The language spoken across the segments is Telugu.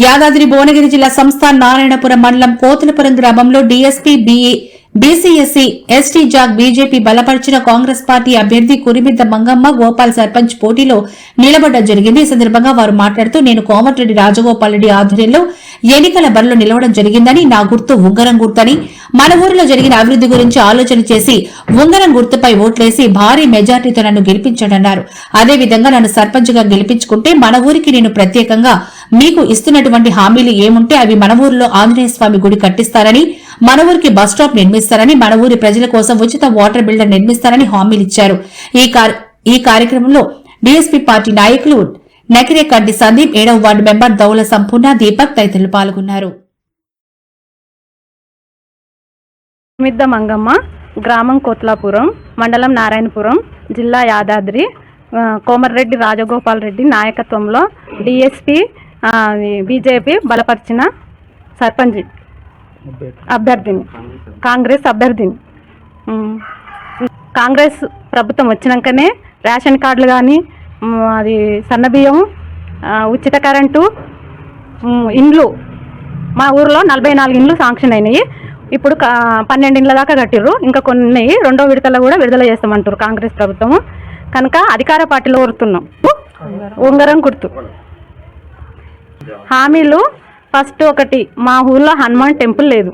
యాదాద్రి భువనగిరి జిల్లా సంస్థ నారాయణపురం మండలం కోతులపురం గ్రామంలో డీఎస్పీ బీసీఎస్సీ ఎస్టీ జాగ్ బీజేపీ బలపరిచిన కాంగ్రెస్ పార్టీ అభ్యర్థి కురిమిద్ద మంగమ్మ గోపాల్ సర్పంచ్ పోటీలో నిలబడడం జరిగింది. ఈ సందర్భంగా వారు మాట్లాడుతూ నేను కోమటిరెడ్డి రాజగోపాల్ రెడ్డి ఆధ్వర్యంలో ఎన్నికల బరిలో నిలవడం జరిగిందని, నా గుర్తు ఉంగరం గుర్తని, మన ఊరిలో జరిగిన అభివృద్ది గురించి ఆలోచన చేసి ఉంగరం గుర్తుపై ఓట్లేసి భారీ మెజార్టీతో నన్ను గెలిపించాడన్నారు. అదేవిధంగా నన్ను సర్పంచ్ గా గెలిపించుకుంటే మన ఊరికి నేను ప్రత్యేకంగా మీకు ఇస్తున్నటువంటి హామీలు ఏముంటే అవి మన ఊరిలో ఆంజనేయ స్వామి గుడి కట్టిస్తారని, మన ఊరికి బస్ స్టాప్ నిర్మిస్తారని, మన ఊరి ప్రజల కోసం ఉచిత వాటర్ బిల్డర్ నిర్మిస్తారని హామీలిచ్చారు. ఈ కార్యక్రమంలో డీఎస్పీ పార్టీ నాయకులు నకిరేకడ్డి సందీప్, 7వ వార్డు మెంబర్ దౌల సంపూర్ణ, దీపక్ తదితరులు పాల్గొన్నారు. కురిమిద్ద మంగమ్మ, గ్రామం కోత్లాపురం, మండలం నారాయణపురం, జిల్లా యాదాద్రి. కోమటిరెడ్డి రాజగోపాల్ రెడ్డి నాయకత్వంలో డీఎస్పీ బీజేపీ బలపరిచిన సర్పంచ్ అభ్యర్థిని, కాంగ్రెస్ అభ్యర్థిని. కాంగ్రెస్ ప్రభుత్వం వచ్చినాకనే రేషన్ కార్డులు కానీ, అది సన్నబియ్యం, ఉచిత కరెంటు, ఇండ్లు, మా ఊరిలో 44 ఇండ్లు శాంక్షన్ అయినాయి. ఇప్పుడు 12 ఇండ్ల దాకా కట్టిర్రు. ఇంకా కొన్ని 2వ విడతలో కూడా విడుదల చేస్తామంటారు కాంగ్రెస్ ప్రభుత్వము. కనుక అధికార పార్టీలో కోరుతున్నాం ఉంగరం గుర్తు. హామీలు ఫస్ట్ ఒకటి, మా ఊర్లో హనుమాన్ టెంపుల్ లేదు,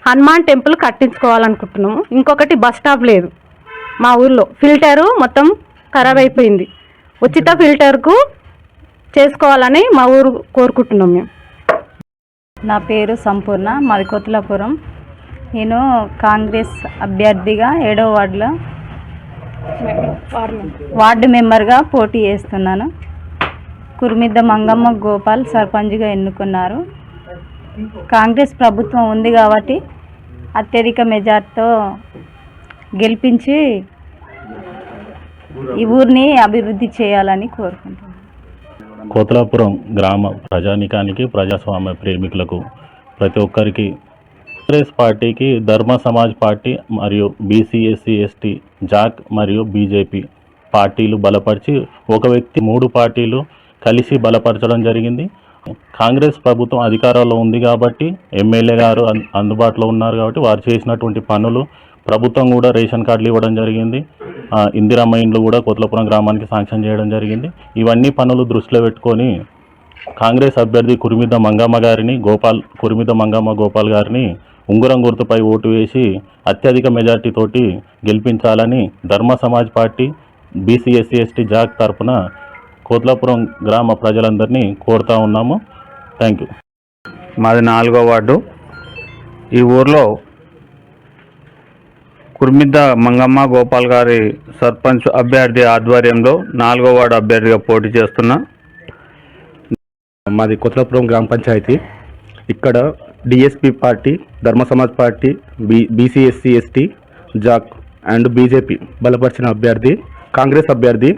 హనుమాన్ టెంపుల్ కట్టించుకోవాలనుకుంటున్నాము. ఇంకొకటి బస్ స్టాప్ లేదు మా ఊర్లో, ఫిల్టరు మొత్తం ఖరాబ్ అయిపోయింది, ఉచిత ఫిల్టర్కు చేసుకోవాలని మా ఊరు కోరుకుంటున్నాం మేము. నా పేరు సంపూర్ణ, మాది కోతులాపురం. నేను కాంగ్రెస్ అభ్యర్థిగా 7వ వార్డులో వార్డు మెంబర్గా పోటీ చేస్తున్నాను. కురిమిద్ద మంగమ్మ గోపాల్ సర్పంచ్గా ఎన్నుకున్నారు. కాంగ్రెస్ ప్రభుత్వం ఉంది కాబట్టి అత్యధిక మెజార్టీతో గెలిపించి ఈ ఊరిని అభివృద్ధి చేయాలని కోరుకుంటున్నాను. కోతులాపురం గ్రామ ప్రజానికానికి, ప్రజాస్వామ్య ప్రేమికులకు, ప్రతి ఒక్కరికి కాంగ్రెస్ పార్టీకి ధర్మ సమాజ్ పార్టీ మరియు బీసీఎస్సీ ఎస్టీ జాక్ మరియు బీజేపీ పార్టీలు బలపరిచి ఒక వ్యక్తి 3 పార్టీలు కలిసి బలపరచడం జరిగింది. కాంగ్రెస్ ప్రభుత్వం అధికారంలో ఉంది కాబట్టి, ఎమ్మెల్యే గారు అందుబాటులో ఉన్నారు కాబట్టి వారు చేసినటువంటి పనులు, ప్రభుత్వం కూడా రేషన్ కార్డులు ఇవ్వడం జరిగింది, ఇందిరమ్మ ఇండ్లు కూడా కోతులాపురం గ్రామానికి శాంక్షన్ చేయడం జరిగింది. ఇవన్నీ పనులు దృష్టిలో పెట్టుకొని కాంగ్రెస్ అభ్యర్థి కురిమిద్ద మంగమ్మ గోపాల్ గారిని ఉంగరం గుర్తుపై ఓటు వేసి అత్యధిక మెజార్టీతోటి గెలిపించాలని ధర్మ Samaj party BC SC ST Jack తరఫున కోతులాపురం గ్రామ ప్రజలందరినీ కోరుతా ఉన్నాము. Thank you. మాది 4వ వార్డు. ఈ ఊర్లో కురిమిద్ద మంగమ్మ గోపాల్ గారి సర్పంచ్ అభ్యర్థి ఆధ్వర్యంలో 4వ వార్డు అభ్యర్థిగా పోటీ చేస్తున్నా. మాది కోతులాపురం గ్రామ పంచాయతీ. ఇక్కడ డిఎస్పీ పార్టీ, ధర్మ Samaj party, BC SC ST Jack and BJP బలపరిచిన అభ్యర్థి కాంగ్రెస్ అభ్యర్థి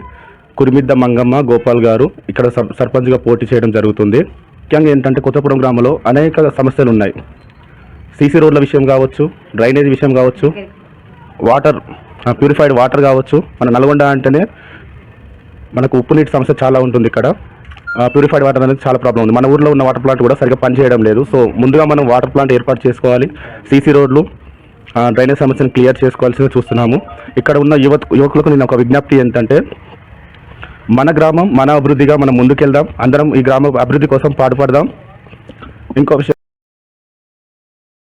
కురిమిద్ద మంగమ్మ గోపాల్ గారు ఇక్కడ సర్పంచ్గా పోటీ చేయడం జరుగుతుంది. ముఖ్యంగా ఏంటంటే కోతులాపురం గ్రామంలో అనేక సమస్యలు ఉన్నాయి. సీసీ రోడ్ల విషయం కావచ్చు, డ్రైనేజ్ విషయం కావచ్చు, వాటర్, ప్యూరిఫైడ్ వాటర్ కావచ్చు. మన నల్గొండ అంటేనే మనకు ఉప్పు నీటి సమస్య చాలా ఉంటుంది. ఇక్కడ ప్యూరిఫైడ్ వాటర్ అనేది చాలా ప్రాబ్లం ఉంది. మన ఊర్లో ఉన్న వాటర్ ప్లాంట్ కూడా సరిగ్గా పనిచేయడం లేదు. సో ముందుగా మనం వాటర్ ప్లాంట్ ఏర్పాటు చేసుకోవాలి, సీసీ రోడ్లు, డ్రైనేజ్ సమస్యను క్లియర్ చేసుకోవాల్సింది చూస్తున్నాము. ఇక్కడ ఉన్న యువకులకు నేను ఒక విజ్ఞప్తి ఏంటంటే, మన గ్రామం మన అభివృద్ధిగా మనం ముందుకెళ్దాం, అందరం ఈ గ్రామ అభివృద్ధి కోసం పాటుపడదాం. ఇంకో విషయం